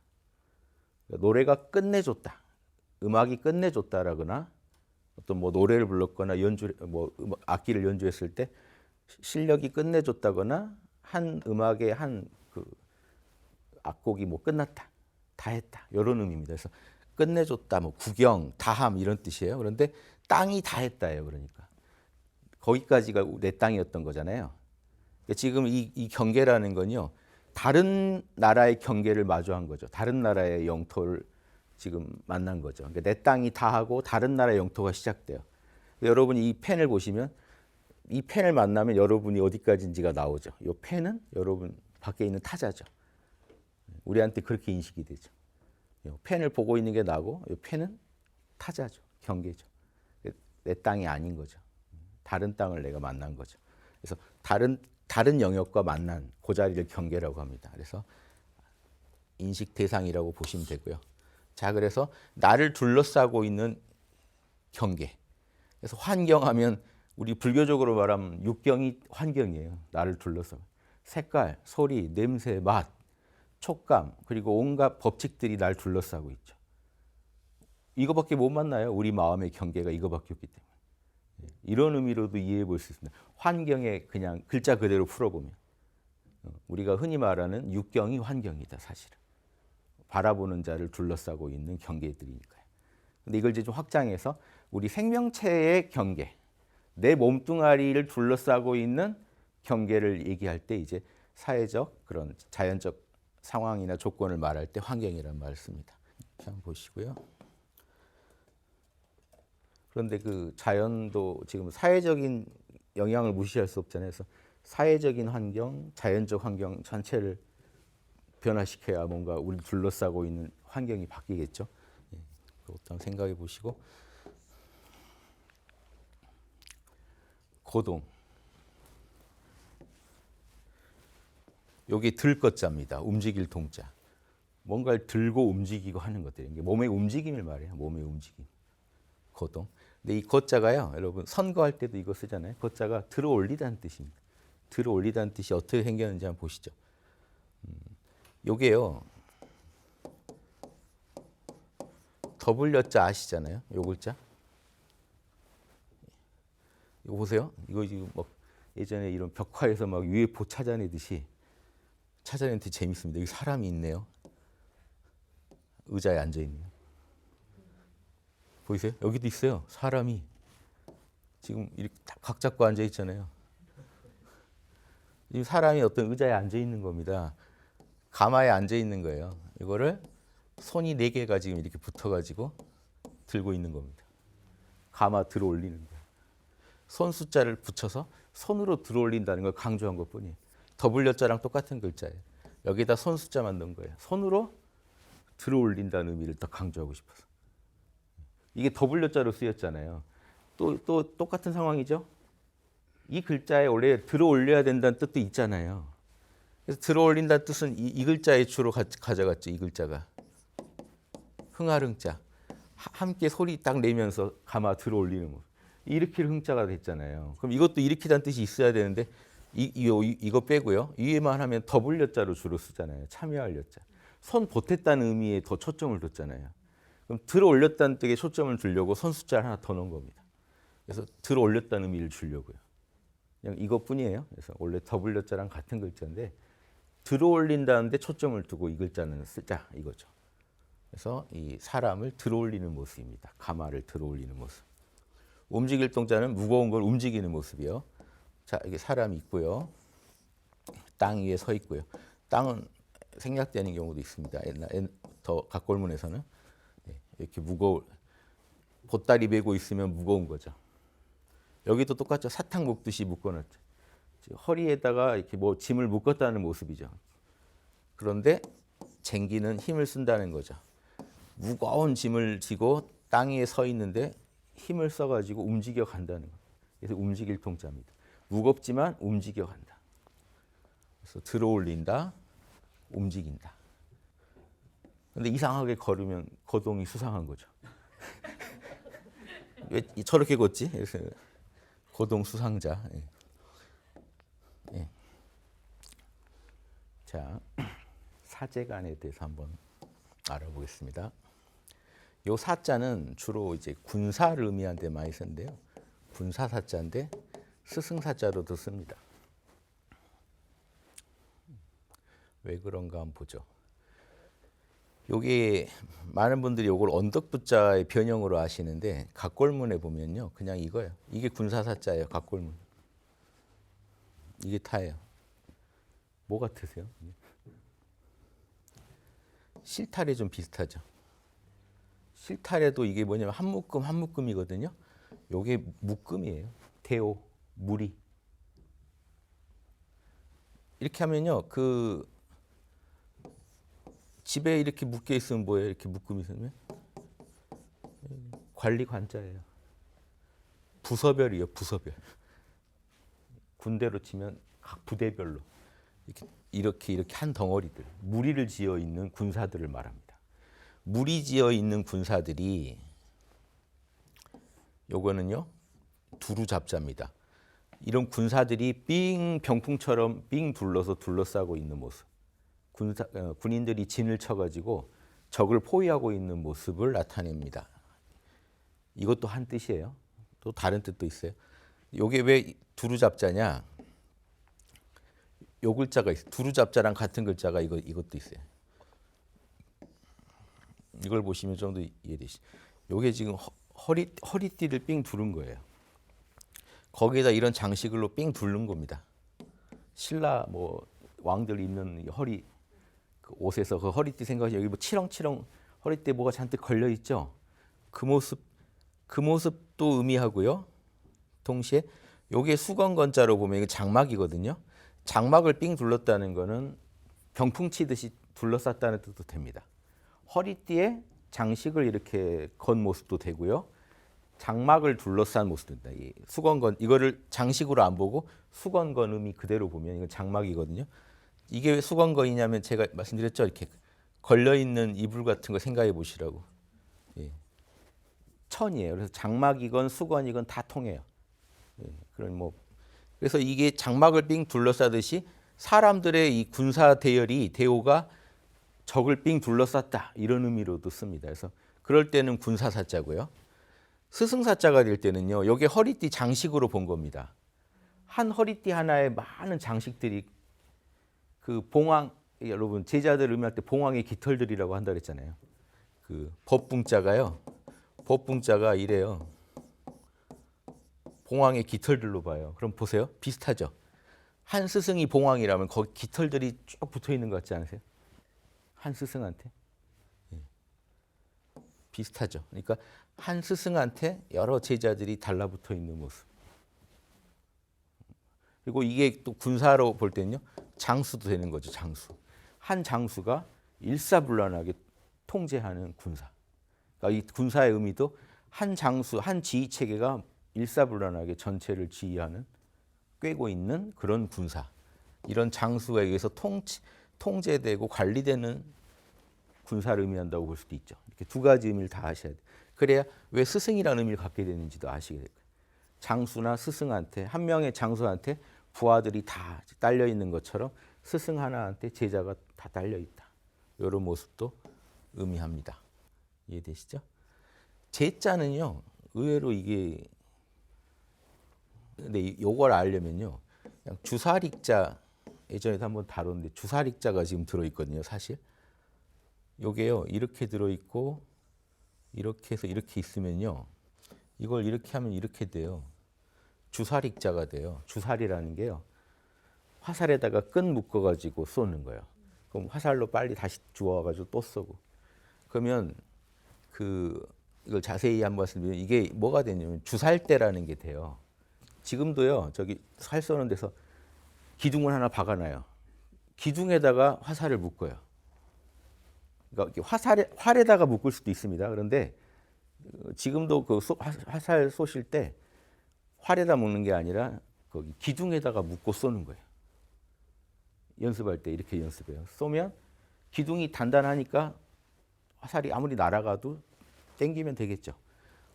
노래가 끝내줬다. 음악이 끝내줬다라거나 어떤 뭐 노래를 불렀거나 악기를 연주했을 때 실력이 끝내줬다거나 한 음악의 한 그 악곡이 뭐 끝났다, 다 했다 이런 의미입니다. 그래서 끝내줬다, 뭐 구경, 다함 이런 뜻이에요. 그런데 땅이 다 했다예요. 그러니까 거기까지가 내 땅이었던 거잖아요. 지금 이 경계라는 건요, 다른 나라의 경계를 마주한 거죠. 다른 나라의 영토를 지금 만난 거죠. 그러니까 내 땅이 다 하고 다른 나라의 영토가 시작돼요. 여러분이 이 펜을 보시면 이 펜을 만나면 여러분이 어디까지인지가 나오죠. 이 펜은 여러분 밖에 있는 타자죠. 우리한테 그렇게 인식이 되죠. 펜을 보고 있는 게 나고 이 펜은 타자죠. 경계죠. 내 땅이 아닌 거죠. 다른 땅을 내가 만난 거죠. 그래서 다른 영역과 만난 그 자리를 경계라고 합니다. 그래서 인식 대상이라고 보시면 되고요. 자, 그래서 나를 둘러싸고 있는 경계. 그래서 환경하면 우리 불교적으로 말하면 육경이 환경이에요. 나를 둘러싸고. 색깔, 소리, 냄새, 맛, 촉감, 그리고 온갖 법칙들이 날 둘러싸고 있죠. 이거밖에 못 만나요. 우리 마음의 경계가 이거밖에 없기 때문에. 이런 의미로도 이해해 볼 수 있습니다. 환경에 그냥 글자 그대로 풀어보면 우리가 흔히 말하는 육경이 환경이다, 사실은. 바라보는 자를 둘러싸고 있는 경계들이니까요. 근데 이걸 이제 좀 확장해서 우리 생명체의 경계, 내 몸뚱아리를 둘러싸고 있는 경계를 얘기할 때 이제 사회적 그런 자연적 상황이나 조건을 말할 때 환경이라는 말을 씁니다. 한번 보시고요. 그런데 그 자연도 지금 사회적인 영향을 무시할 수 없잖아요. 그래서 사회적인 환경, 자연적 환경 전체를 변화시켜야 뭔가 우리 둘러싸고 있는 환경이 바뀌겠죠. 예, 그것도 한번 생각해 보시고. 고동. 여기 들 것자입니다. 움직일 동자. 뭔가를 들고 움직이고 하는 것들이에요. 이게 몸의 움직임을 말해요. 몸의 움직임. 고동. 근데 이 거자가요, 여러분 선거할 때도 이거 쓰잖아요. 거자가 들어 올리다는 뜻입니다. 들어 올리다는 뜻이 어떻게 생겼는지 한번 보시죠. 요게요, 더블여자 아시잖아요. 요 글자. 이거 보세요. 이거 지금 막 예전에 이런 벽화에서 막 UFO 찾아내듯이 재밌습니다. 여기 사람이 있네요. 의자에 앉아 있네요. 보이세요? 여기도 있어요. 사람이 지금 이렇게 각 잡고 앉아 있잖아요. 이 사람이 어떤 의자에 앉아 있는 겁니다. 가마에 앉아 있는 거예요. 이거를 손이 4개가 지금 이렇게 붙어가지고 들고 있는 겁니다. 가마 들어 올리는 거예요. 손 숫자를 붙여서 손으로 들어 올린다는 걸 강조한 것뿐이에요. 더블여자랑 똑같은 글자예요. 여기다 손 숫자만 넣은 거예요. 손으로 들어 올린다는 의미를 더 강조하고 싶어서. 이게 더블여자로 쓰였잖아요. 또 똑같은 상황이죠. 이 글자에 원래 들어 올려야 된다는 뜻도 있잖아요. 그래서 들어 올린다는 뜻은 이 글자에 주로 가져갔죠. 이 글자가. 흥할흥자. 함께 소리 딱 내면서 가마 들어 올리는 거. 일으킬 흥자가 됐잖아요. 그럼 이것도 일으키다는 뜻이 있어야 되는데 이거 빼고요. 위에만 하면 더블여자로 주로 쓰잖아요. 참여할 여자. 손 보탰다는 의미에 더 초점을 뒀잖아요. 그럼 들어 올렸다는 뜻에 초점을 두려고 손 숫자를 하나 더 넣은 겁니다. 그래서 들어 올렸다는 의미를 주려고요. 그냥 이것뿐이에요. 그래서 원래 W자랑 같은 글자인데 들어 올린다는데 초점을 두고 이 글자는 쓰자 이거죠. 그래서 이 사람을 들어 올리는 모습입니다. 가마를 들어 올리는 모습. 움직일 동자는 무거운 걸 움직이는 모습이요. 자, 이게 사람이 있고요. 땅 위에 서 있고요. 땅은 생략되는 경우도 있습니다. 더 각골문에서는 이렇게 보따리 메고 있으면 무거운 거죠. 여기도 똑같죠. 사탕 묶듯이 묶어놨죠. 허리에다가 이렇게 뭐 짐을 묶었다는 모습이죠. 그런데 쟁기는 힘을 쓴다는 거죠. 무거운 짐을 지고 땅 위에 서 있는데 힘을 써가지고 움직여 간다는 거예요. 그래서 움직일 동자입니다. 무겁지만 움직여 간다. 그래서 들어 올린다, 움직인다. 근데 이상하게 걸으면 거동이 수상한 거죠. 왜 저렇게 걷지? 그래서 거동 수상자. 예. 예. 자, 사제간에 대해서 한번 알아보겠습니다. 요 사자는 주로 이제 군사를 의미하는 데 많이 쓰는데요. 군사 사자인데 스승사자로도 씁니다. 왜 그런가 한번 보죠. 요게 많은 분들이 요걸 언덕부자의 변형으로 아시는데 각골문에 보면요. 그냥 이거예요. 이게 군사사자예요. 각골문. 이게 타예요. 뭐 같으세요? 실타래 좀 비슷하죠. 실타래도 이게 뭐냐면 한 묶음이거든요. 요게 묶음이에요. 대오, 무리. 이렇게 하면요. 그 집에 이렇게 묶여 있으면 뭐예요? 이렇게 묶음이 있으면 관리관자예요. 부서별이요. 부서별. 군대로 치면 각 부대별로 이렇게 한 덩어리들 무리를 지어 있는 군사들을 말합니다. 무리 지어 있는 군사들이 요거는요 두루잡자입니다. 이런 군사들이 삥 병풍처럼 삥 둘러싸고 있는 모습. 군인들이 진을 쳐가지고 적을 포위하고 있는 모습을 나타냅니다. 이것도 한 뜻이에요. 또 다른 뜻도 있어요. 요게 왜 두루잡자냐? 요 글자가 있어요. 두루잡자랑 같은 글자가 이것도 있어요. 이걸 보시면 좀 더 이해되시죠. 요게 지금 허리띠를 삥 두른 거예요. 거기에다 이런 장식으로 삥 두른 겁니다. 신라 뭐 왕들 입는 허리 그 옷에서 그 허리띠 생각하시면 여기 뭐 치렁치렁 허리띠에 뭐가 잔뜩 걸려 있죠. 그 모습도 의미하고요. 동시에 요게 수건건자로 보면 이거 장막이거든요. 장막을 삥 둘렀다는 거는 병풍 치듯이 둘러쌌다는 뜻도 됩니다. 허리띠에 장식을 이렇게 건 모습도 되고요. 장막을 둘러싼 모습도 된다. 이 수건건 이거를 장식으로 안 보고 수건건 의미 그대로 보면 이건 장막이거든요. 이게 왜 수건건이냐면 제가 말씀드렸죠. 이렇게 걸려 있는 이불 같은 거 생각해 보시라고. 예. 천이에요. 그래서 장막이건 수건이건 다 통해요. 예. 그런 뭐 그래서 이게 장막을 삥 둘러싸듯이 사람들의 이 군사 대오가 적을 삥 둘러쌌다 이런 의미로도 씁니다. 그래서 그럴 때는 군사사자고요. 스승사자가 될 때는요. 여기 허리띠 장식으로 본 겁니다. 한 허리띠 하나에 많은 장식들이 그 봉황 여러분 제자들 의미할 때 봉황의 깃털들이라고 한다 그랬잖아요. 그 법붕자가요. 법붕자가 이래요. 봉황의 깃털들로 봐요. 그럼 보세요. 비슷하죠. 한 스승이 봉황이라면 거기 깃털들이 쭉 붙어 있는 것 같지 않으세요? 한 스승한테. 예. 비슷하죠. 그러니까 한 스승한테 여러 제자들이 달라붙어 있는 모습. 그리고 이게 또 군사로 볼 때는요. 장수도 되는 거죠. 장수. 한 장수가 일사불란하게 통제하는 군사. 그러니까 이 군사의 의미도 한 장수, 한 지휘 체계가 일사불란하게 전체를 지휘하는 꿰고 있는 그런 군사. 이런 장수에 의해서 통제되고 관리되는 군사를 의미한다고 볼 수도 있죠. 이렇게 두 가지 의미를 다 아셔야 돼요. 그래야 왜 스승이라는 의미를 갖게 되는지도 아시게 될 거예요. 장수나 스승한테 한 명의 장수한테 부하들이 다 딸려 있는 것처럼 스승 하나한테 제자가 다 딸려 있다. 이런 모습도 의미합니다. 이해되시죠? 제자는요. 의외로 이게 근데 요걸 알려면요. 그냥 주사릭자 예전에도 한번 다뤘는데 주사릭자가 지금 들어 있거든요, 사실. 요게요. 이렇게 들어 있고 이렇게 해서 이렇게 있으면요. 이걸 이렇게 하면 이렇게 돼요. 주사릭자가 돼요. 주사리라는 게요. 화살에다가 끈 묶어 가지고 쏘는 거예요. 그럼 화살로 빨리 다시 주워 가지고 또 쏘고. 그러면 이걸 자세히 한번 말씀드리면 이게 뭐가 되냐면 주살대라는 게 돼요. 지금도요. 저기 활 쏘는 데서 기둥을 하나 박아놔요. 기둥에다가 화살을 묶어요. 그러니까 활에다가 묶을 수도 있습니다. 그런데 지금도 그 화살 쏘실 때 활에다 묶는 게 아니라 거기 기둥에다가 묶고 쏘는 거예요. 연습할 때 이렇게 연습해요. 쏘면 기둥이 단단하니까 화살이 아무리 날아가도 땡기면 되겠죠.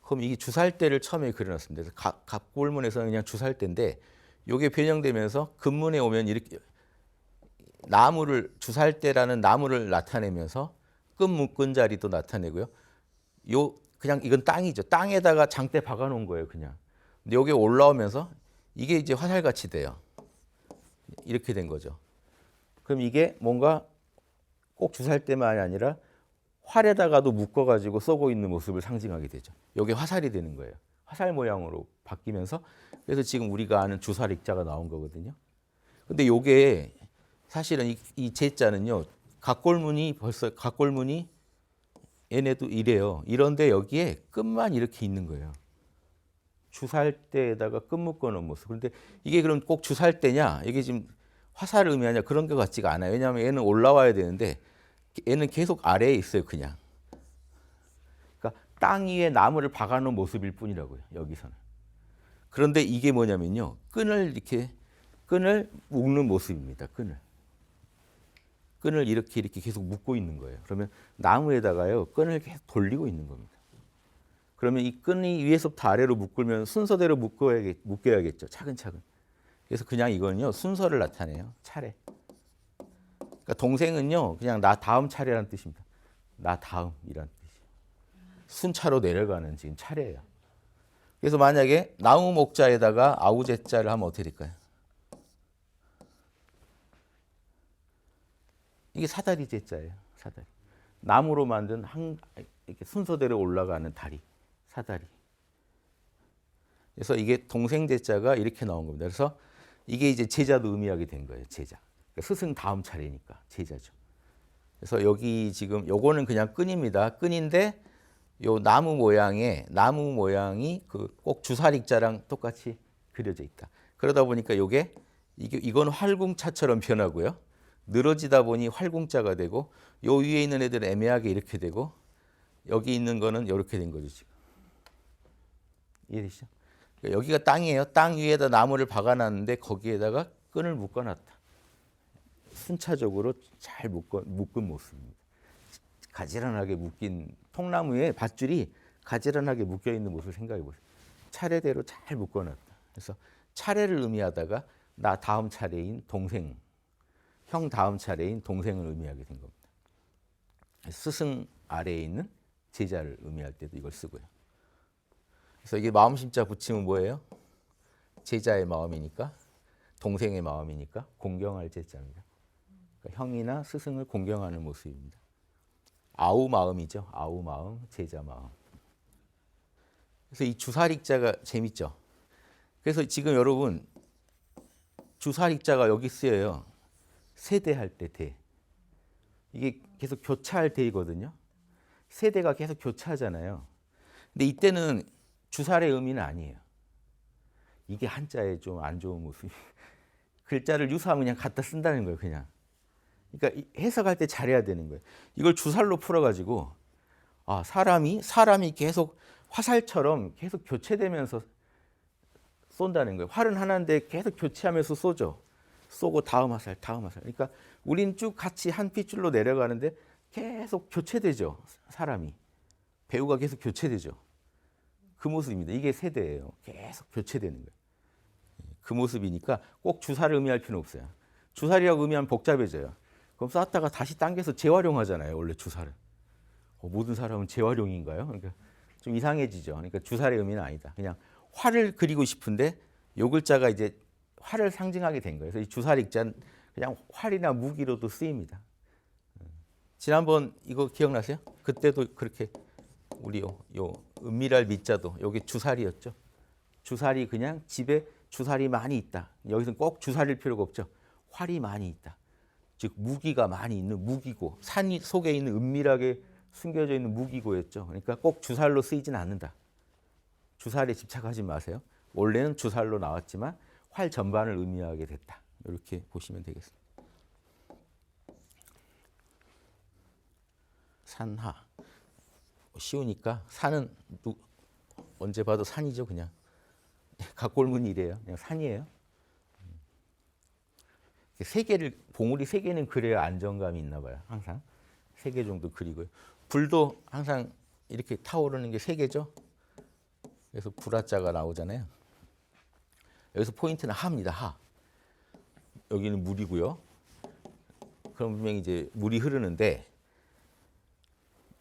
그럼 이게 주살대를 처음에 그려놨습니다. 그래서 갑골문에서는 그냥 주살대인데 이게 변형되면서 금문에 오면 이렇게 주살대라는 나무를 나타내면서 끈 묶은 자리도 나타내고요. 그냥 이건 땅이죠. 땅에다가 장대 박아놓은 거예요, 그냥. 근데 여기 올라오면서 이게 이제 화살같이 돼요. 이렇게 된 거죠. 그럼 이게 뭔가 꼭 주살대만이 아니라 활에다가도 묶어가지고 쏘고 있는 모습을 상징하게 되죠. 이게 화살이 되는 거예요. 화살 모양으로 바뀌면서 그래서 지금 우리가 아는 주사릭자가 나온 거거든요. 근데 이게 사실은 이 제자는요. 각골문이 얘네도 이래요. 이런데 여기에 끝만 이렇게 있는 거예요. 주살대에다가 끈 묶어놓은 모습. 그런데 이게 그럼 꼭 주살대냐? 이게 지금 화살을 의미하냐? 그런 것 같지가 않아요. 왜냐하면 얘는 올라와야 되는데 얘는 계속 아래에 있어요, 그냥. 그러니까 땅 위에 나무를 박아놓은 모습일 뿐이라고요, 여기서는. 그런데 이게 뭐냐면요, 끈을 묶는 모습입니다. 끈을 이렇게 계속 묶고 있는 거예요. 그러면 나무에다가요, 끈을 계속 돌리고 있는 겁니다. 그러면 이 끈이 위에서부터 아래로 묶으면 순서대로 묶여야겠죠, 차근차근. 그래서 그냥 이거는요, 순서를 나타내요, 차례. 그러니까 동생은요, 그냥 나 다음 차례라는 뜻입니다. 나 다음이라는 뜻이에요. 순차로 내려가는 지금 차례예요. 그래서 만약에 나무 목자에다가 아우제자를 하면 어떻게 될까요? 이게 사다리 제자예요. 사다리. 나무로 만든 이렇게 순서대로 올라가는 다리, 사다리. 그래서 이게 동생 제자가 이렇게 나온 겁니다. 그래서 이게 이제 제자도 의미하게 된 거예요. 제자. 그러니까 스승 다음 차례니까 제자죠. 그래서 여기 지금 요거는 그냥 끈입니다. 끈인데 요 나무 모양이 꼭 주사릭자랑 똑같이 그려져 있다. 그러다 보니까 이건 활궁차처럼 변하고요. 늘어지다 보니 활궁자가 되고 요 위에 있는 애들은 애매하게 이렇게 되고 여기 있는 거는 이렇게 된 거죠, 지금. 이해되시죠? 그러니까 여기가 땅이에요. 땅 위에다 나무를 박아놨는데 거기에다가 끈을 묶어놨다. 순차적으로 잘 묶은 모습입니다. 가지런하게 묶인 통나무에 밧줄이 가지런하게 묶여 있는 모습을 생각해 보세요. 차례대로 잘 묶어놨다. 그래서 차례를 의미하다가 나 다음 차례인 동생, 형 다음 차례인 동생을 의미하게 된 겁니다. 스승 아래에 있는 제자를 의미할 때도 이걸 쓰고요. 그래서 이게 마음심자 붙이면 뭐예요? 제자의 마음이니까, 동생의 마음이니까 공경할 제자입니다. 그러니까 형이나 스승을 공경하는 모습입니다. 아우 마음이죠. 아우 마음, 제자 마음. 그래서 이 주사릭자가 재밌죠. 그래서 지금 여러분 주사릭자가 여기 쓰여요. 세대할 때 대. 이게 계속 교차할 대이거든요. 세대가 계속 교차하잖아요. 근데 이때는 주살의 의미는 아니에요. 이게 한자의 좀 안 좋은 모습이. 글자를 유사하면 그냥 갖다 쓴다는 거예요, 그냥. 그러니까 해석할 때 잘해야 되는 거예요. 이걸 주살로 풀어가지고 사람이 계속 화살처럼 계속 교체되면서 쏜다는 거예요. 활은 하나인데 계속 교체하면서 쏘죠. 쏘고 다음 화살. 그러니까 우린 쭉 같이 한 핏줄로 내려가는데 계속 교체되죠. 사람이. 배우가 계속 교체되죠. 그 모습입니다. 이게 세대예요. 계속 교체되는 거예요. 그 모습이니까 꼭 주사를 의미할 필요는 없어요. 주살이라고 의미하면 복잡해져요. 그럼 쐈다가 다시 당겨서 재활용하잖아요. 원래 주살은. 모든 사람은 재활용인가요? 그러니까 좀 이상해지죠. 그러니까 주살의 의미는 아니다. 그냥 활을 그리고 싶은데 요 글자가 이제 활을 상징하게 된 거예요. 그래서 이 주사릭자는 그냥 활이나 무기로도 쓰입니다. 지난번 이거 기억나세요? 그때도 그렇게 우리 요 은밀할 밑자도 여기 주사리였죠. 주사리 그냥 집에 주사리 많이 있다. 여기서는 꼭 주사리일 필요가 없죠. 활이 많이 있다. 즉 무기가 많이 있는 무기고 산 속에 있는 은밀하게 숨겨져 있는 무기고였죠. 그러니까 꼭 주살로 쓰이지는 않는다. 주살에 집착하지 마세요. 원래는 주살로 나왔지만 활 전반을 의미하게 됐다. 이렇게 보시면 되겠습니다. 산하. 쉬우니까 산은 언제 봐도 산이죠. 그냥 각골문이 이래요. 그냥 산이에요. 세 개를 봉우리 세 개는 그래야 안정감이 있나 봐요. 항상 세 개 정도 그리고요. 불도 항상 이렇게 타오르는 게 세 개죠. 그래서 불화자가 나오잖아요. 여기서 포인트는 하입니다. 하. 여기는 물이고요. 그럼 분명히 이제 물이 흐르는데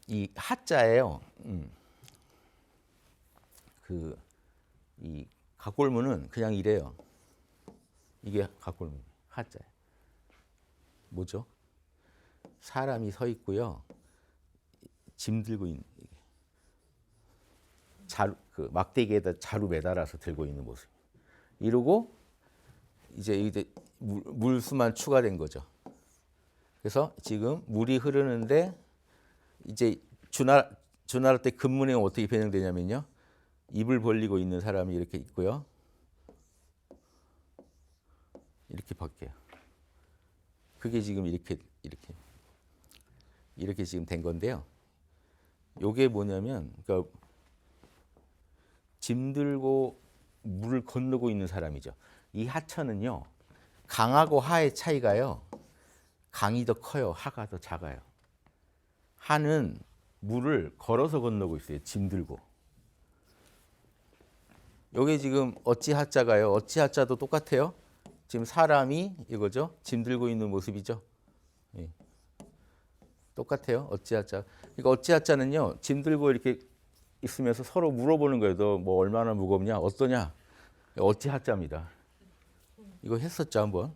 이 하자예요. 이 각골문은 그냥 이래요. 이게 각골문. 하자. 뭐죠? 사람이 서 있고요. 짐 들고 있는 자루, 그 막대기에다 자루 매달아서 들고 있는 모습. 이러고 이제 물수만 추가된 거죠. 그래서 지금 물이 흐르는데 이제 주나라 때 금문에 어떻게 변형되냐면요. 입을 벌리고 있는 사람이 이렇게 있고요. 이렇게 바뀌어요. 그게 지금 이렇게 지금 된 건데요. 요게 뭐냐면 그러니까 짐 들고 물을 건너고 있는 사람이죠. 이 하천은요. 강하고 하의 차이가요. 강이 더 커요. 하가 더 작아요. 하는 물을 걸어서 건너고 있어요. 짐 들고. 요게 지금 어찌 하자가요. 어찌 하자도 똑같아요. 지금 사람이 이거죠. 짐 들고 있는 모습이죠. 예. 똑같아요. 어찌하자. 그러니까 어찌하자는요. 짐 들고 이렇게 있으면서 서로 물어보는 거예요. 너 뭐 얼마나 무겁냐? 어떠냐? 어찌하자입니다. 이거 했었죠 한번.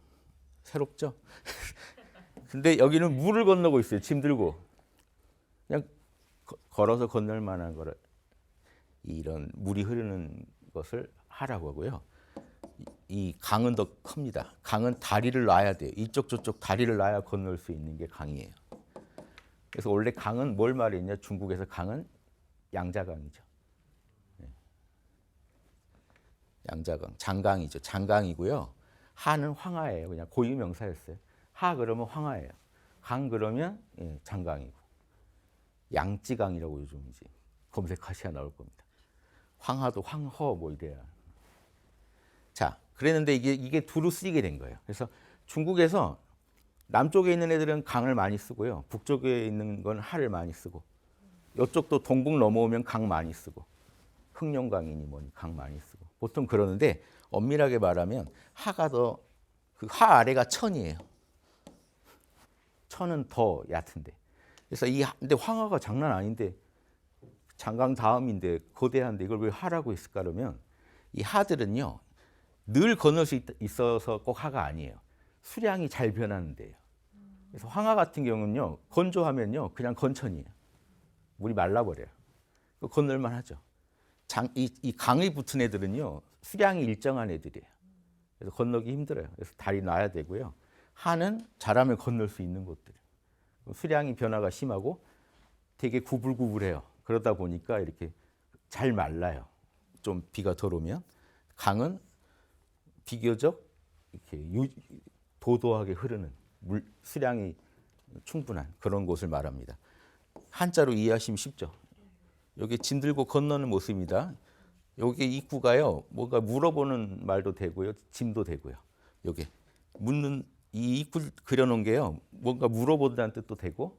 새롭죠? 근데 여기는 물을 건너고 있어요. 짐 들고. 그냥 걸어서 건널 만한 거를 이런 물이 흐르는 것을 하라고 하고요. 이 강은 더 큽니다. 강은 다리를 놔야 돼요. 이쪽 저쪽 다리를 놔야 건널 수 있는 게 강이에요. 그래서 원래 강은 뭘 말했냐? 중국에서 강은 양자강이죠. 양자강, 장강이죠. 장강이고요. 하는 황하예요. 그냥 고유명사였어요. 하 그러면 황하예요. 강 그러면 장강이고. 양지강이라고 요즘 이제 검색하셔야 나올 겁니다. 황하도 황허 뭐 이래야. 자, 그랬는데 이게 두루 쓰이게 된 거예요. 그래서 중국에서 남쪽에 있는 애들은 강을 많이 쓰고요. 북쪽에 있는 건 하를 많이 쓰고. 이쪽도 동북 넘어오면 강 많이 쓰고. 흑룡강이니 뭐니 강 많이 쓰고. 보통 그러는데 엄밀하게 말하면 하가 더 그 하 아래가 천이에요. 천은 더 얕은데. 그래서 근데 황하가 장난 아닌데 장강 다음인데 거대한데 이걸 왜 하라고 했을까 그러면 이 하들은요. 늘 건널 수 있어서 꼭 하가 아니에요. 수량이 잘 변하는 데예요. 그래서 황하 같은 경우는요. 건조하면요. 그냥 건천이에요. 물이 말라버려요. 건널만 하죠. 이 강이 붙은 애들은요. 수량이 일정한 애들이에요. 그래서 건너기 힘들어요. 그래서 다리 놔야 되고요. 하는 잘하면 건널 수 있는 곳들. 수량이 변화가 심하고 되게 구불구불해요. 그러다 보니까 이렇게 잘 말라요. 좀 비가 덜 오면. 강은 비교적 이렇게 도도하게 흐르는 물 수량이 충분한 그런 곳을 말합니다. 한자로 이해하시면 쉽죠. 여기 짐 들고 건너는 모습입니다. 여기 입구가요. 뭔가 물어보는 말도 되고요. 짐도 되고요. 여기 묻는 이 입구 그려놓은 게요. 뭔가 물어본다는 뜻도 되고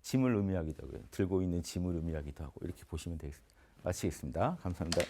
짐을 의미하기도 하고요. 들고 있는 짐을 의미하기도 하고 이렇게 보시면 되겠습니다. 마치겠습니다. 감사합니다.